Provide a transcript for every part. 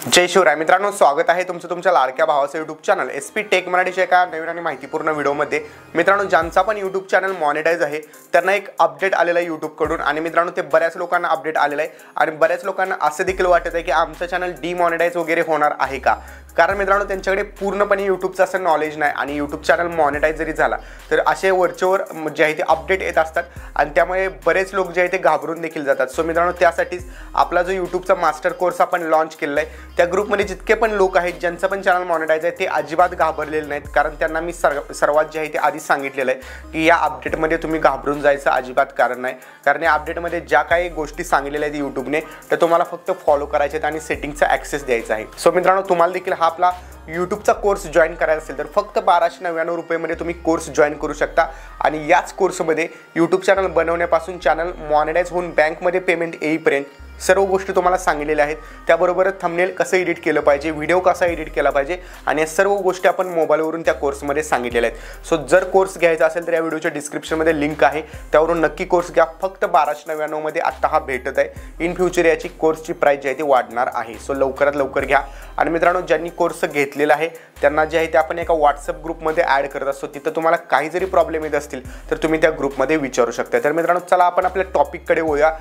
जय शिवराय मित्रांनो, स्वागत आहे तुमचं तुमच्या लाडक्या भावाचं यूट्यूब चॅनल SP टेक मराठीच्या एका नवीन आणि माहितीपूर्ण व्हिडिओमध्ये। मित्रांनो, ज्यांचा पण यूट्यूब चॅनल मॉनिटाईज आहे त्यांना एक अपडेट आलेला आहे यूट्यूबकडून आणि मित्रांनो ते बऱ्याच लोकांना अपडेट आलेला आहे आणि बऱ्याच लोकांना असं देखील वाटत आहे की आमचं चॅनल डिमॉनिटाईज वगैरे होणार आहे का। कारण मित्रांनो त्यांच्याकडे पूर्णपणे यूट्यूबचं असं नॉलेज नाही आणि यूट्यूब चॅनल मॉनिटाईज जरी झाला तर असे वरचेवर जे आहे ते अपडेट येत असतात आणि त्यामुळे बरेच लोक जे आहे ते घाबरून देखील जातात। सो मित्रांनो त्यासाठीच आपला जो यूट्यूबचा मास्टर कोर्स आपण लॉन्च केलेला आहे त्या ग्रुपमध्ये जितके पण लोक आहेत ज्यांचं पण चॅनल मॉनिटाईज आहे ते अजिबात घाबरलेले नाहीत, कारण त्यांना मी सर्वात जे आहे ते आधी सांगितलेलं आहे की या अपडेटमध्ये तुम्ही घाबरून जायचं अजिबात कारण नाही। कारण या अपडेटमध्ये ज्या काही गोष्टी सांगितलेल्या आहेत यूट्यूबने तर तुम्हाला फक्त फॉलो करायचे आहेत आणि सेटिंगचा ॲक्सेस द्यायचा आहे। सो मित्रांनो तुम्हाला देखील हा आपला यूट्यूबचा कोर्स जॉईन करायचा असेल तर फक्त 1299 रुपयामध्ये तुम्ही कोर्स जॉईन करू शकता आणि याच कोर्समध्ये यूट्यूब चॅनल बनवण्यापासून चॅनल मॉनिटाईज होऊन बँकमध्ये पेमेंट येईपर्यंत सर्व गोष्टी तुम्हाला सांगितलेल्या आहेत। त्याबरोबर थंबनेल कसं एडिट केलं पाहिजे, व्हिडिओ कसा एडिट केला पाहिजे आणि या सर्व गोष्टी आपण मोबाईलवरून त्या कोर्समध्ये सांगितलेल्या आहेत। सो जर कोर्स घ्यायचा असेल तर या व्हिडिओच्या डिस्क्रिप्शनमध्ये लिंक आहे, त्यावरून नक्की कोर्स घ्या। फक्त 1299 मध्ये आत्ता हा भेटत आहे। इन फ्युचर याची कोर्सची प्राइस जी आहे ती वाढणार आहे। सो लवकरात लवकर घ्या आणि मित्रांनो ज्यांनी कोर्स घेतलेला आहे त्यांना जे आहे ते आपण एका व्हॉट्सअप ग्रुपमध्ये ॲड करत असतो। तिथं तुम्हाला काही जरी प्रॉब्लेम येत असतील तर तुम्ही त्या ग्रुपमध्ये विचारू शकता। तर मित्रांनो चला आपण आपल्या टॉपिककडे वळूया।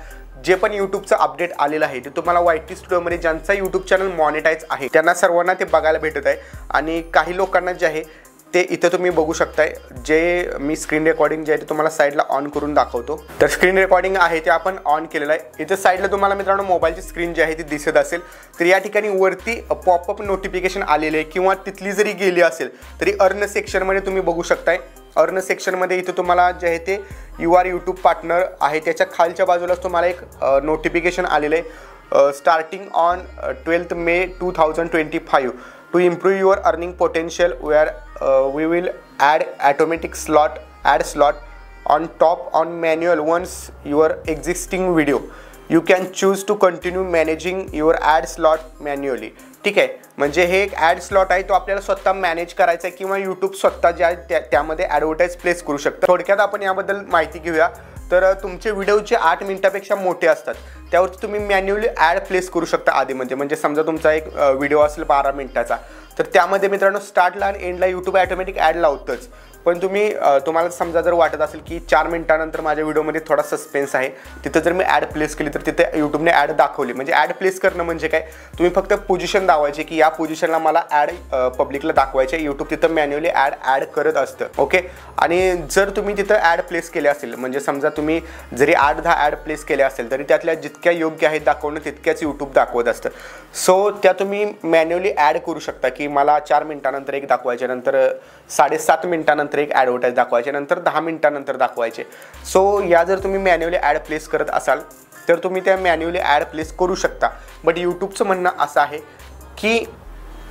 जे पण यूट्यूबचं अपडेट आलेलं आहे ते तुम्हाला YT स्टुडिओमध्ये ज्यांचा यूट्यूब चॅनल मॉनिटाईज आहे त्यांना सर्वांना ते बघायला भेटत आहे आणि काही लोकांना जे आहे ते इथं तुम्ही बघू शकताय। जे मी स्क्रीन रेकॉर्डिंग जे आहे ते तुम्हाला साईडला ऑन करून दाखवतो। तर स्क्रीन रेकॉर्डिंग आहे ते आपण ऑन केलेलं आहे। इथं साईडला तुम्हाला मित्रांनो मोबाईलची स्क्रीन जी आहे ती दिसत असेल तर या ठिकाणी वरती पॉपअप नोटिफिकेशन आलेले आहे किंवा तिथली जरी गेली असेल तरी अर्न सेक्शनमध्ये तुम्ही बघू शकताय। अर्न सेक्शनमध्ये इथं तुम्हाला जे आहे ते UR यूट्यूब पार्टनर आहे त्याच्या खालच्या बाजूलाच तुम्हाला एक नोटिफिकेशन आलेलं आहे starting on 12 May 2025 to improve your earning potential where we will add automatic ad slot on top on manual ones your existing video you can choose to continue managing your ad slot manually. ठीक आहे, म्हणजे हे एक add slot आहे तो आपल्याला स्वतः manage करायचा आहे किंवा यूट्यूब स्वतः जे आहे त्यामध्ये ॲडव्हर्टाईज प्लेस करू शकतं। थोडक्यात आपण याबद्दल माहिती घेऊया। तर तुमचे व्हिडिओ जे 8 मिनिटापेक्षा मोठे असतात त्यावरती तुम्ही मॅन्युअली ॲड प्लेस करू शकता आधीमध्ये। म्हणजे समजा तुमचा एक व्हिडिओ असेल 12 मिनिटाचा तर त्यामध्ये मित्रांनो स्टार्टला आणि एंडला यूट्यूब ॲटोमॅटिक ॲड लावतंच, पण तुम्हाला समजा जर वाटत असेल की 4 मिनिटानंतर माझ्या व्हिडिओमध्ये थोडा सस्पेन्स आहे तिथं जर मी ॲड प्लेस केली तर तिथे यूट्यूबने ॲड दाखवली। म्हणजे ॲड प्लेस करणं म्हणजे काय, तुम्ही फक्त पोझिशन दाखवायचे की या पोझिशनला मला ॲड पब्लिकला दाखवायचे, यूट्यूब तिथं मॅन्युअली ॲड करत असतं। ओके, आणि जर तुम्ही तिथं ॲड प्लेस केले असेल म्हणजे समजा तुम्ही जरी 8-10 ॲड प्लेस केले असेल तरी त्यातल्या जितक्या योग्य आहेत दाखवणं तितक्याच यूट्यूब दाखवत असतं। सो त्या तुम्ही मॅन्युअली ॲड करू शकता की मला 4 मिनिटानंतर एक दाखवायचे, नंतर 7.5 मिनिटानंतर एक ॲडव्हर्टाईज दाखवायचे, नंतर 10 मिनिटानंतर दाखवायचे। सो या जर तुम्ही मॅन्युअली ॲड प्लेस करत असाल तर तुम्ही त्या मॅन्युअली ॲड प्लेस करू शकता। बट यूट्यूबचं म्हणणं असं आहे की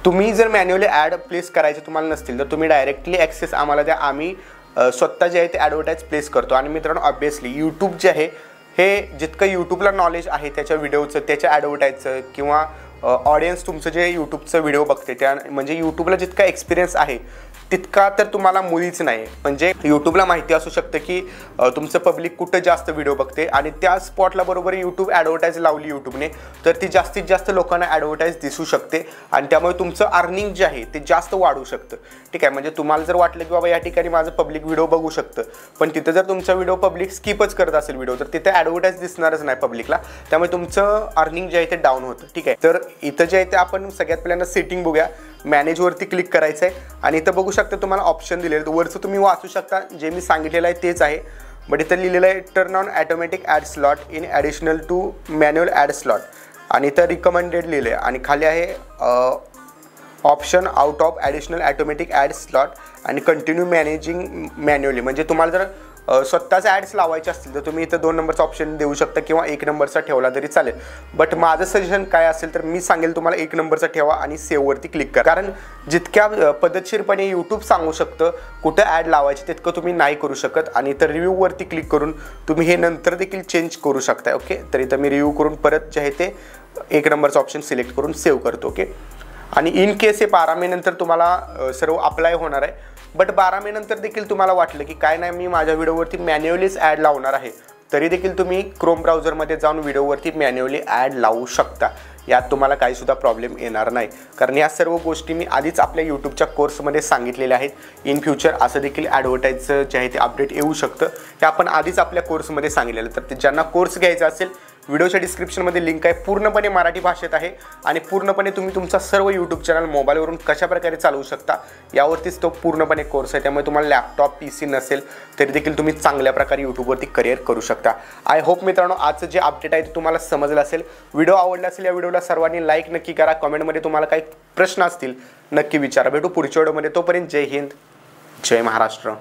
तुम्ही जर मॅन्युअली ॲड प्लेस करायचे तुम्हाला नसतील तर तुम्ही डायरेक्टली ॲक्सेस आम्हाला द्या, आम्ही स्वतः जे आहे ते ॲडव्हर्टाईज प्लेस करतो। आणि मित्रांनो ऑब्वियसली यूट्यूब जे आहे हे जितकं यूट्यूबला नॉलेज आहे त्याच्या व्हिडिओचं त्याच्या ॲडव्हर्टाईजचं किंवा ऑडियन्स तुमचं जे यूट्यूबचं व्हिडिओ बघते त्या म्हणजे यूट्यूबला जितका एक्सपिरियन्स आहे तितका तर तुम्हाला मुळीच नाही। म्हणजे यूट्यूबला माहिती असू शकतं की तुमचं पब्लिक कुठं जास्त व्हिडिओ बघते आणि त्या स्पॉटला बरोबर यूट्यूब ॲडव्हर्टाईज लावली यूट्यूबने तर ती जास्तीत जास्त लोकांना ॲडव्हर्टाईज दिसू शकते आणि त्यामुळे तुमचं अर्निंग जे आहे ते जास्त वाढू शकतं। ठीक आहे, म्हणजे तुम्हाला जर वाटलं की बाबा या ठिकाणी माझं पब्लिक व्हिडिओ बघू शकतं पण तिथं जर तुमचा व्हिडिओ पब्लिक स्किपच करत असेल व्हिडिओ तर तिथे ॲडव्हर्टाईज दिसणारच नाही पब्लिकला, त्यामुळे तुमचं अर्निंग जे आहे ते डाऊन होतं। ठीक आहे, तर इथं जे आहे ते आपण सगळ्यात पहिल्यांदा सेटिंग बघूया। मॅनेजवरती क्लिक करायचं आहे आणि इथं बघू शकता तुम्हाला ऑप्शन दिलेले आहेत, वरचं तुम्ही वाचू शकता जे मी सांगितलेलं आहे तेच आहे। बट इथं लिहिलेलं आहे turn on automatic ad slot in additional to manual ad slot आणि इथं रिकमेंडेड लिहिलं आहे आणि खाली आहे option out of additional automatic ad slot आणि कंटिन्यू मॅनेजिंग मॅन्युअली। म्हणजे तुम्हाला जर स्वतःच ॲड्स लावायचे असतील तर तुम्ही इथं 2 नंबरचा ऑप्शन देऊ शकता किंवा 1 नंबरचा ठेवला तरी चालेल। बट माझं सजेशन काय असेल तर मी सांगेल तुम्हाला 1 नंबरचा ठेवा आणि सेव्हवरती क्लिक करा, कारण जितक्या पद्धतशीरपणे यूट्यूब सांगू शकतं कुठं ॲड लावायची तितकं तुम्ही नाही करू शकत आणि इथं रिव्ह्यूवरती क्लिक करून तुम्ही हे नंतर देखील चेंज करू शकता। ओके, तर इथं मी रिव्ह्यू करून परत जे आहे ते 1 नंबरचा ऑप्शन सिलेक्ट करून सेव्ह करतो। ओके, आणि इन केस हे 12 मे नंतर तुम्हाला सर्व अप्लाय होणार आहे। बट 12 मे नंतर देखील तुम्हाला वाटलं की काय नाही मी माझ्या व्हिडिओवरती मॅन्युअलीच ॲड लावणार आहे तरी देखील तुम्ही क्रोम ब्राउझरमध्ये जाऊन व्हिडिओवरती मॅन्युअली ॲड लावू शकता। यात तुम्हाला काही सुद्धा प्रॉब्लेम येणार नाही, कारण या सर्व गोष्टी मी आधीच आपल्या यूट्यूबच्या कोर्समध्ये सांगितलेल्या आहेत. इन फ्युचर असं देखील ॲडव्हर्टाईजचं जे आहे ते अपडेट येऊ शकतं, हे आपण आधीच आपल्या कोर्समध्ये सांगितलेलं. तर ज्यांना कोर्स घ्यायचा असेल, व्हिडिओच्या डिस्क्रिप्शनमध्ये लिंक आहे, पूर्णपणे मराठी भाषेत आहे आणि पूर्णपणे तुम्ही तुमचा सर्व यूट्यूब चॅनल मोबाईलवरून कशाप्रकारे चालवू शकता यावरतीच तो पूर्णपणे कोर्स आहे. त्यामुळे तुम्हाला लॅपटॉप PC नसेल तरी देखील तुम्ही चांगल्या प्रकारे यूट्यूबवरती करिअर करू शकता. आय होप मित्रांनो आजचं जे अपडेट आहे ते तुम्हाला समजलं असेल. व्हिडिओ आवडला असेल या व्हिडिओला सर्वांनी लाईक नक्की करा. कमेंटमध्ये तुम्हाला काही प्रश्न असतील नक्की विचारा. भेटू पुढच्या व्हिडिओमध्ये. तोपर्यंत जय हिंद, जय महाराष्ट्र.